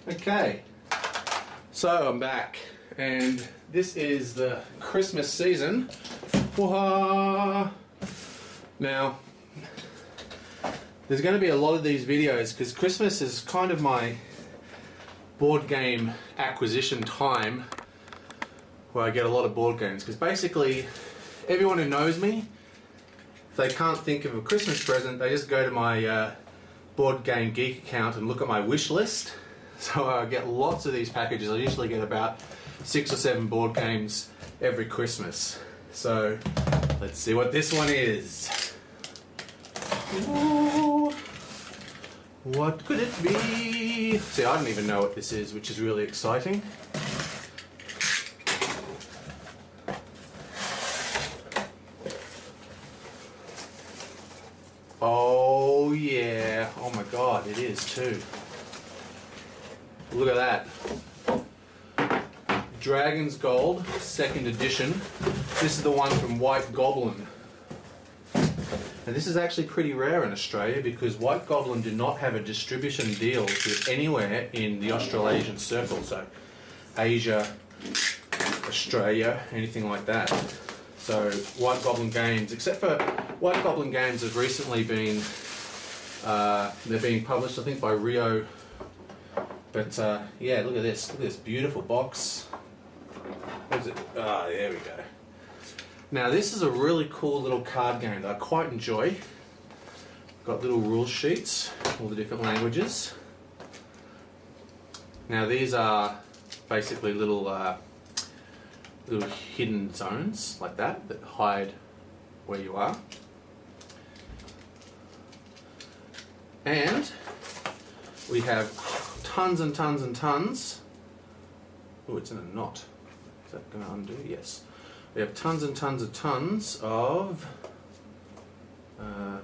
Okay, so I'm back, and this is the Christmas season. Now, there's going to be a lot of these videos because Christmas is kind of my board game acquisition time where I get a lot of board games, because basically everyone who knows me, if they can't think of a Christmas present, they just go to my Board Game Geek account and look at my wish list. So I get lots of these packages. I usually get about 6 or 7 board games every Christmas. So let's see what this one is. Ooh, what could it be? See, I don't even know what this is, which is really exciting. Oh yeah, oh my god, it is too. Look at that. Dragon's Gold, 2nd edition. This is the one from White Goblin. And this is actually pretty rare in Australia because White Goblin did not have a distribution deal with anywhere in the Australasian circle. So Asia, Australia, anything like that. So White Goblin games, except for White Goblin games have recently been, they're being published I think by Rio. But yeah, look at this beautiful box. What is it? Ah, there we go. Now this is a really cool little card game that I quite enjoy. Got little rule sheets, all the different languages. Now these are basically little little hidden zones like that hide where you are. And we have tons and tons and tons. Oh, it's in a knot. Is that going to undo? Yes. We have tons and tons of tons of... why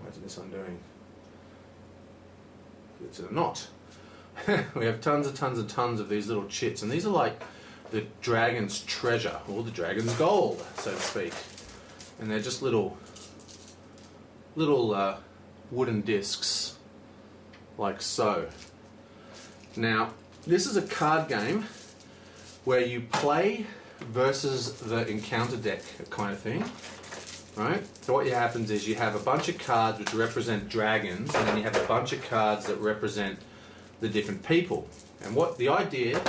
is this undoing? It's in a knot. We have tons and tons and tons of these little chits, and these are like the dragon's treasure, or the dragon's gold, so to speak. And they're just little wooden discs, like so. Now, this is a card game where you play versus the encounter deck kind of thing, right? So what happens is you have a bunch of cards which represent dragons, and then you have a bunch of cards that represent the different people. And what the idea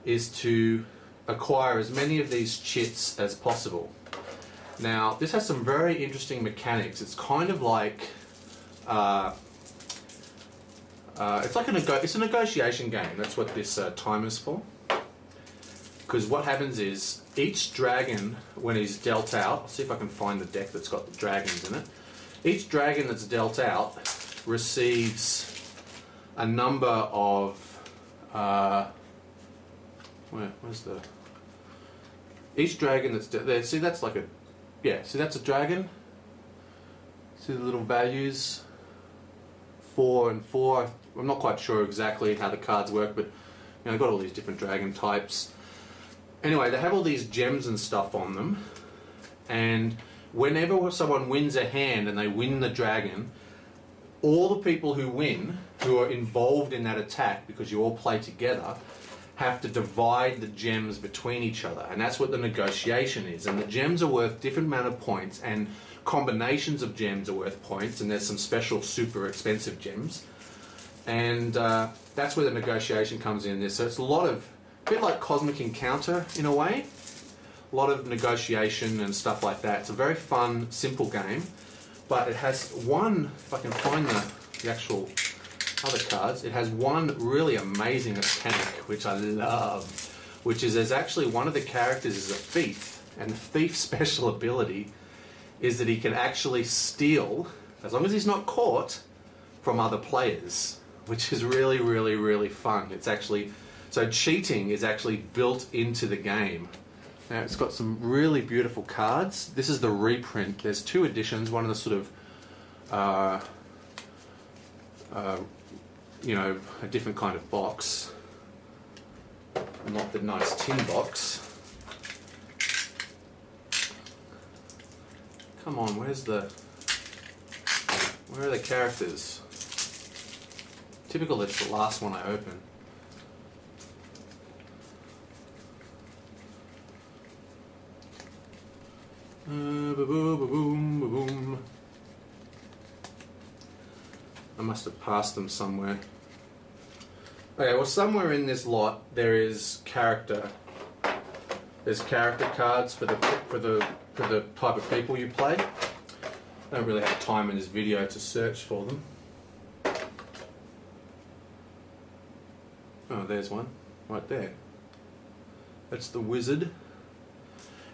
is to acquire as many of these chits as possible. Now, this has some very interesting mechanics. It's kind of like it's like it's a negotiation game. That's what this timer's for. Because what happens is each dragon, when he's dealt out, I'll see if I can find the deck that's got the dragons in it. Each dragon that's dealt out receives a number of where's the each dragon that's there. See, that's like a see, that's a dragon. See the little values, 4 and 4. I'm not quite sure exactly how the cards work, but you know, I've got all these different dragon types. Anyway, they have all these gems and stuff on them, and whenever someone wins a hand and they win the dragon, all the people who win, who are involved in that attack, because you all play together, have to divide the gems between each other, and that's what the negotiation is. And the gems are worth different amount of points, and combinations of gems are worth points, and there's some special super expensive gems, and that's where the negotiation comes in. So it's a bit like Cosmic Encounter in a way, a lot of negotiation and stuff like that. It's a very fun, simple game, but it has one, if I can find the actual other cards, it has one really amazing mechanic which I love, which is there's actually one of the characters is a thief, and the thief's special ability is that he can actually steal, as long as he's not caught, from other players, which is really, really, really fun. It's actually, so cheating is actually built into the game. Now it's got some really beautiful cards. This is the reprint. There's 2 editions, one of the sort of you know, a different kind of box, not the nice tin box. Come on, where are the characters? Typical it's the last one I open. Ba-boom, ba-boom. I must have passed them somewhere. Okay, well, somewhere in this lot there is character. There's character cards for the type of people you play. I don't really have time in this video to search for them. Oh, there's one right there. That's the wizard.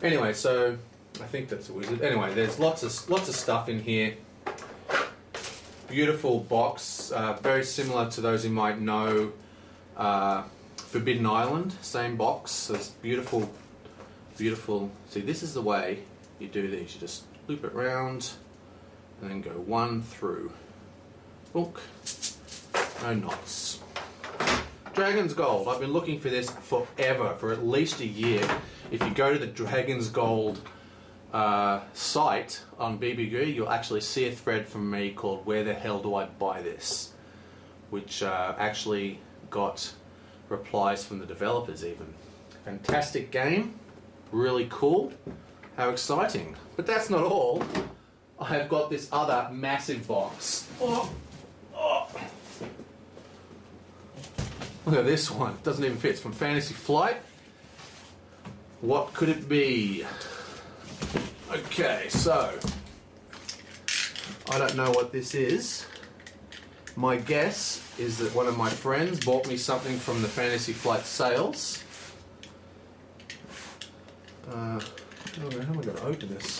Anyway, so I think that's a wizard. Anyway, there's lots of stuff in here. Beautiful box, very similar to those you might know. Forbidden Island, same box. There's beautiful. See, this is the way you do these. You just loop it round and then go one through. Book. No knots. Dragon's Gold. I've been looking for this forever, for at least a year. If you go to the Dragon's Gold site on BBG, you'll actually see a thread from me called "Where the hell do I buy this?" which actually got replies from the developers even. Fantastic game, really cool, how exciting. But that's not all. I have got this other massive box. Oh. Look at this one, it doesn't even fit. It's from Fantasy Flight. What could it be? Okay, so I don't know what this is. My guess is that one of my friends bought me something from the Fantasy Flight sales. How am I going to open this?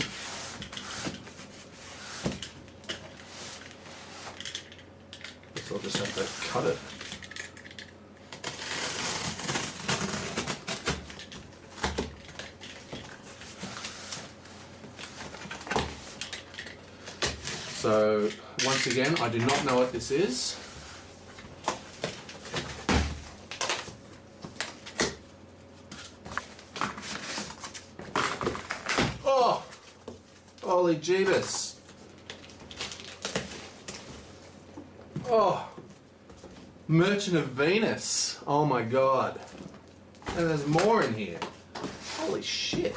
Guess I'll just have to cut it. So, once again, I do not know what this is. Oh! Holy Jeebus! Oh! Merchant of Venus! Oh my god! And there's more in here. Holy shit!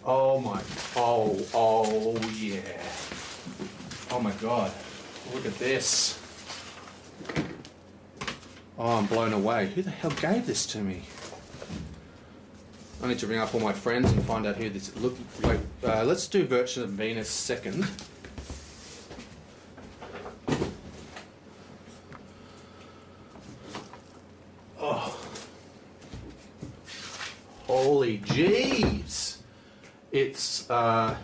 Oh my, oh yeah. Oh my god, look at this. Oh, I'm blown away. Who the hell gave this to me? I need to ring up all my friends and find out who this, look, wait, let's do Merchant of Venus second. Oh. Holy jeez! It's, I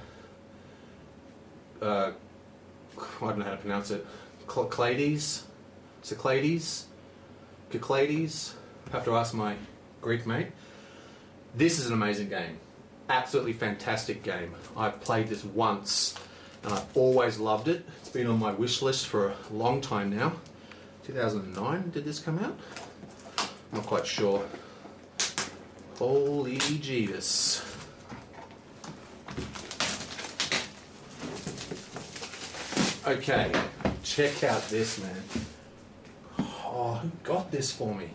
don't know how to pronounce it. Cyclades? Cyclades? Cyclades? I have to ask my Greek mate. This is an amazing game. Absolutely fantastic game. I've played this once and I've always loved it. It's been on my wish list for a long time now. 2009 did this come out? Not quite sure. Holy Jeebus. Okay, check out this, man. Oh, who got this for me?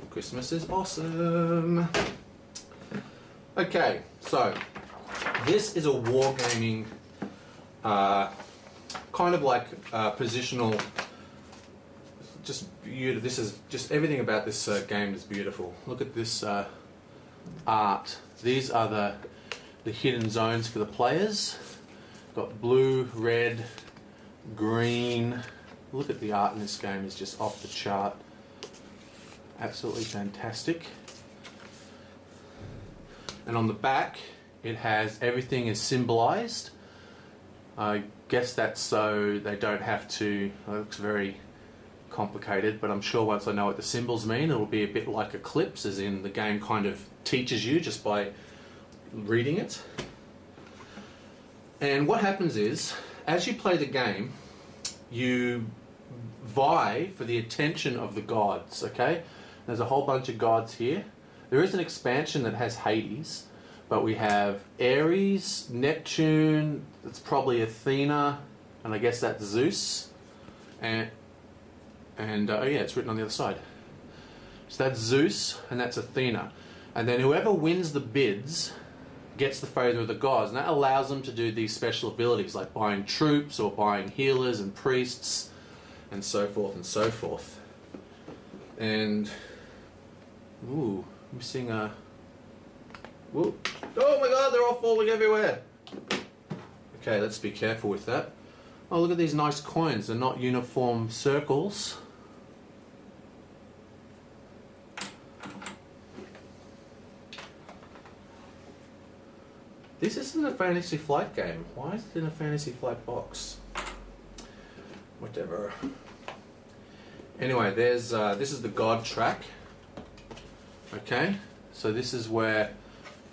Christmas is awesome. Okay, so this is a wargaming, kind of like positional. Just beautiful. This is just everything about this game is beautiful. Look at this art. These are the hidden zones for the players. Got blue, red, green. Look at the art in this game, is just off the chart. Absolutely fantastic. And on the back, it has everything is symbolized. I guess that's so they don't have to, it looks very complicated, but I'm sure once I know what the symbols mean, it'll be a bit like Eclipse, as in the game kind of teaches you just by reading it. And what happens is, as you play the game, you vie for the attention of the gods, okay? There's a whole bunch of gods here. There is an expansion that has Hades, but we have Ares, Neptune, that's probably Athena, and I guess that's Zeus. And oh yeah, it's written on the other side. So that's Zeus, and that's Athena. And then whoever wins the bids gets the favour of the gods, and that allows them to do these special abilities, like buying troops, or buying healers and priests, and so forth and so forth. And, ooh, I'm seeing a... Whoa. Oh my god, they're all falling everywhere! Okay, let's be careful with that. Oh, look at these nice coins. They're not uniform circles. This isn't a Fantasy Flight game. Why is it in a Fantasy Flight box? Whatever. Anyway, there's this is the God track. Okay, so this is where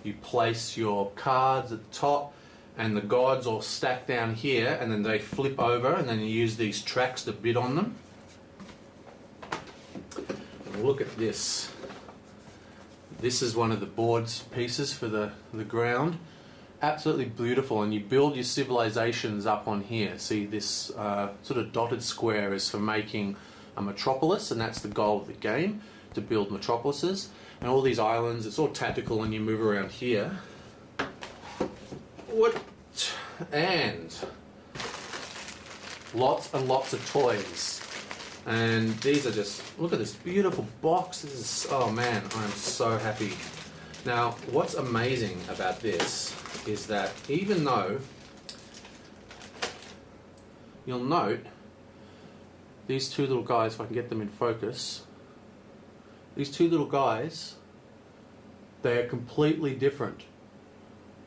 you place your cards at the top, and the gods all stack down here, and then they flip over, and then you use these tracks to bid on them. And look at this. This is one of the boards pieces for the ground. Absolutely beautiful, and you build your civilizations up on here. See, this sort of dotted square is for making a metropolis, and that's the goal of the game, to build metropolises. And all these islands, it's all tactical, and you move around here. What? And lots and lots of toys. And these are just, look at this beautiful box. This is, oh man, I'm so happy. Now, what's amazing about this is that even though, you'll note, these two little guys, if I can get them in focus, these two little guys, they are completely different,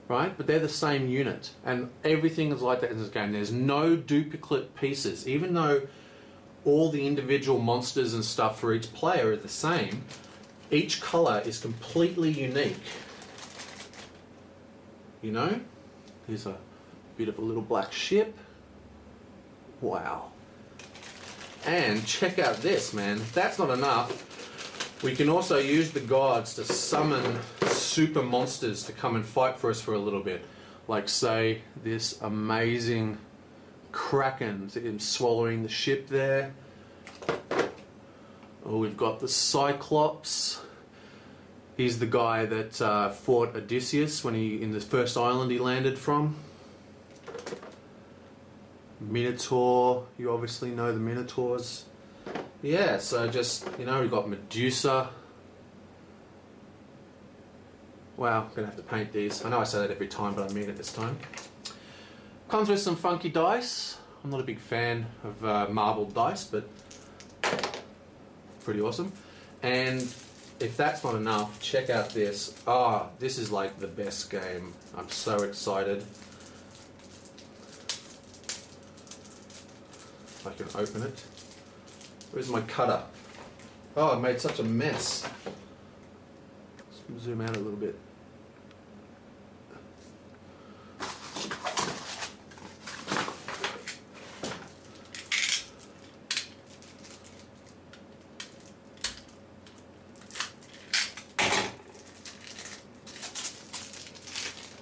right? But they're the same unit, and everything is like that in this game. There's no duplicate pieces. Even though all the individual monsters and stuff for each player are the same, each colour is completely unique. You know? Here's a beautiful little black ship. Wow. And check out this, man. If that's not enough, we can also use the gods to summon super monsters to come and fight for us for a little bit. Like, say, this amazing Kraken. See him swallowing the ship there. Oh, we've got the Cyclops. He's the guy that fought Odysseus when in the first island he landed from. Minotaur, you obviously know the Minotaurs. Yeah, so just, you know, we've got Medusa. Wow, I'm going to have to paint these. I know I say that every time, but I mean it this time. Comes with some funky dice. I'm not a big fan of marbled dice, but pretty awesome. And if that's not enough, check out this. Ah, this is like the best game. I'm so excited. If I can open it. Where's my cutter? Oh, I made such a mess. Let's zoom out a little bit.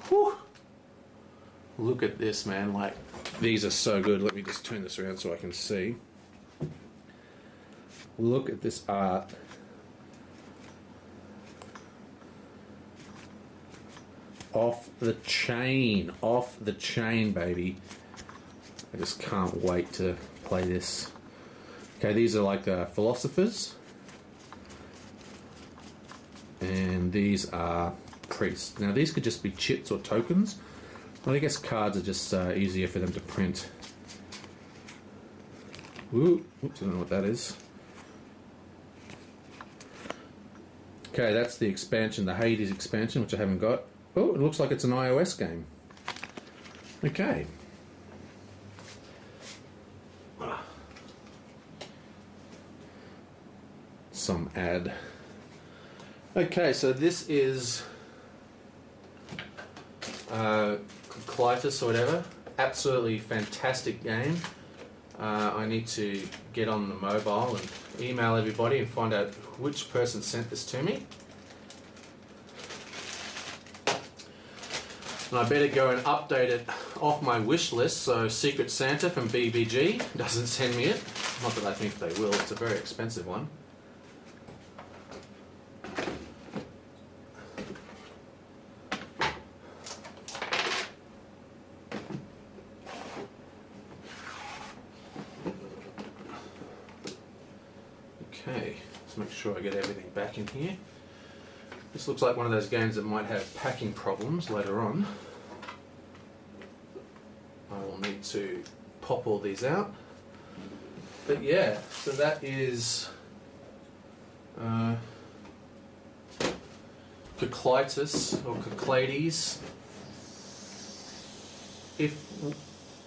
Whew. Look at this, man. Like, these are so good. Let me just turn this around so I can see. Look at this art. Off the chain. Off the chain, baby. I just can't wait to play this. Okay, these are like philosophers. And these are priests. Now, these could just be chits or tokens. But I guess cards are just easier for them to print. Ooh, oops, I don't know what that is. Okay, that's the expansion, the Hades expansion, which I haven't got. Oh, it looks like it's an iOS game. Okay. Some ad. Okay, so this is Clytus or whatever. Absolutely fantastic game. I need to get on the mobile and email everybody and find out which person sent this to me. And I better go and update it off my wish list so Secret Santa from BBG doesn't send me it. Not that I think they will, it's a very expensive one. Okay, let's make sure I get everything back in here. This looks like one of those games that might have packing problems later on. I will need to pop all these out. But yeah, so that is Coclitis or Coclades.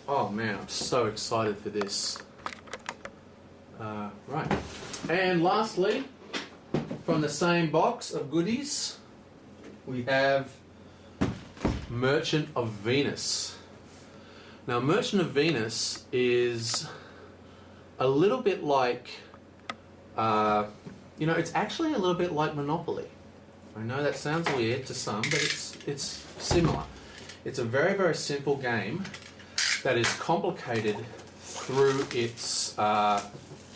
Oh man, I'm so excited for this. Right. And lastly, from the same box of goodies, we have Merchant of Venus. Now, Merchant of Venus is a little bit like, it's actually a little bit like Monopoly. I know that sounds weird to some, but it's similar. It's a very, very simple game that is complicated through its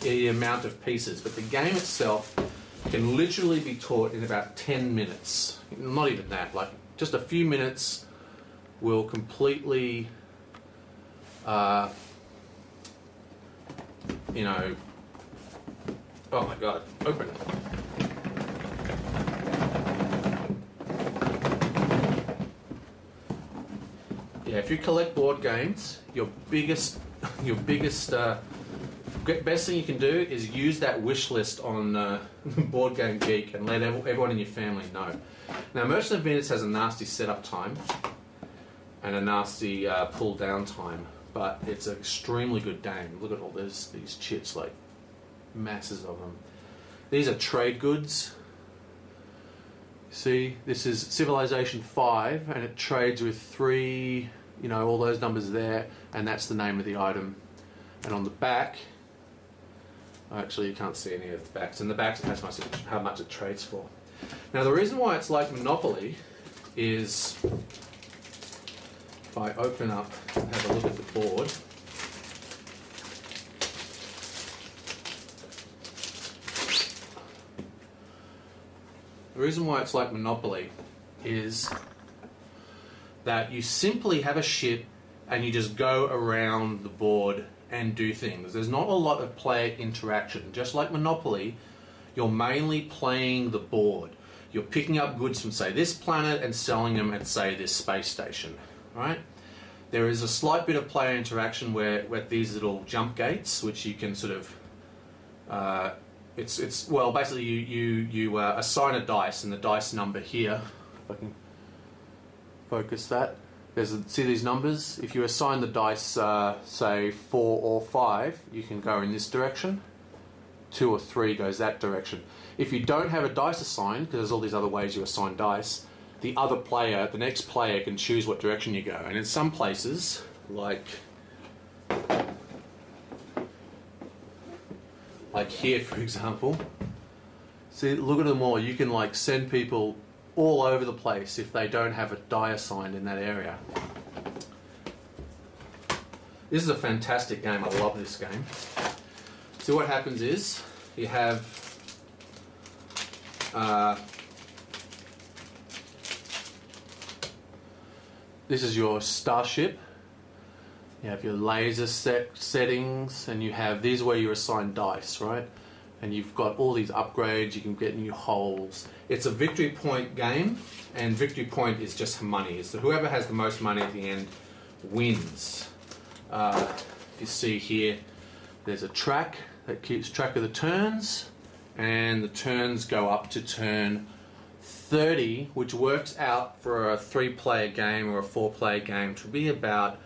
the amount of pieces, but the game itself can literally be taught in about 10 minutes. Not even that, like just a few minutes will completely, oh my god, open. Yeah, if you collect board games, best thing you can do is use that wish list on Board Game Geek and let everyone in your family know. Now, Merchant of Venus has a nasty setup time and a nasty pull down time, but it's an extremely good game. Look at all these chits, like masses of them. These are trade goods. See, this is Civilization 5, and it trades with 3, all those numbers there, and that's the name of the item. And on the back, actually you can't see any of the backs, and the back has how much it trades for. Now, the reason why it's like Monopoly is, if I open up and have a look at the board, the reason why it's like Monopoly is that you simply have a ship and you just go around the board and do things. There's not a lot of player interaction. Just like Monopoly, you're mainly playing the board. You're picking up goods from, say, this planet and selling them at, say, this space station, right? There is a slight bit of player interaction with these little jump gates, which you can sort of, well, basically you assign a dice, and the dice number here, if I can focus that, see these numbers? If you assign the dice, say 4 or 5, you can go in this direction. 2 or 3 goes that direction. If you don't have a dice assigned, because there's all these other ways you assign dice, the next player can choose what direction you go. And in some places, like here, for example, see, look at them all. You can like send people all over the place if they don't have a die assigned in that area. This is a fantastic game. I love this game. So what happens is you have this is your starship. You have your laser settings, and you have these where you assign dice, right? And you've got all these upgrades. You can get new holes. It's a victory point game, and victory point is just money. So whoever has the most money at the end wins. You see here, there's a track that keeps track of the turns, and the turns go up to turn 30, which works out for a 3-player game or a 4-player game to be about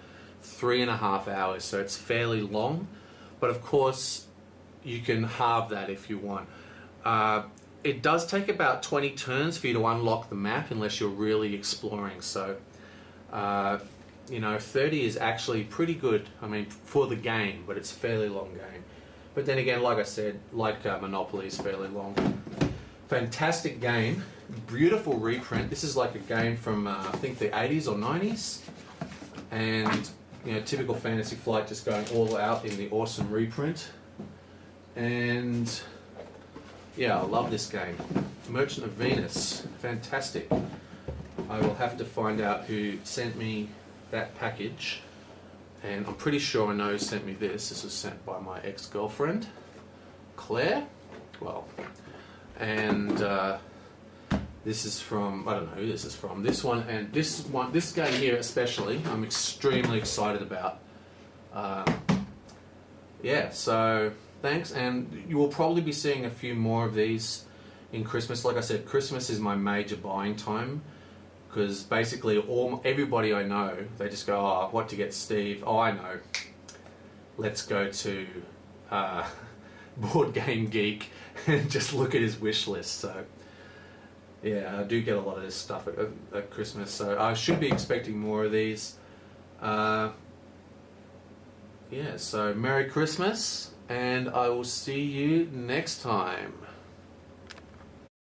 3.5 hours. So it's fairly long, but of course you can halve that if you want. It does take about 20 turns for you to unlock the map unless you're really exploring. So 30 is actually pretty good, I mean, for the game, but it's a fairly long game. But then again, like I said, like Monopoly is fairly long. Fantastic game, beautiful reprint. This is like a game from I think the 80s or 90s, and you know, typical Fantasy Flight, just going all out in the awesome reprint. And yeah, I love this game. Merchant of Venus, fantastic. I will have to find out who sent me that package, and I'm pretty sure I know who sent me this. This was sent by my ex-girlfriend, Claire. Well, and this is from, I don't know who this is from. This one, and this game here especially, I'm extremely excited about. Yeah, so thanks, and you will probably be seeing a few more of these in Christmas. Like I said, Christmas is my major buying time, because basically everybody I know, they just go, oh, what to get Steve? Oh, I know. Let's go to Board Game Geek and just look at his wish list. So yeah, I do get a lot of this stuff at Christmas, so I should be expecting more of these. Yeah, so Merry Christmas, and I will see you next time.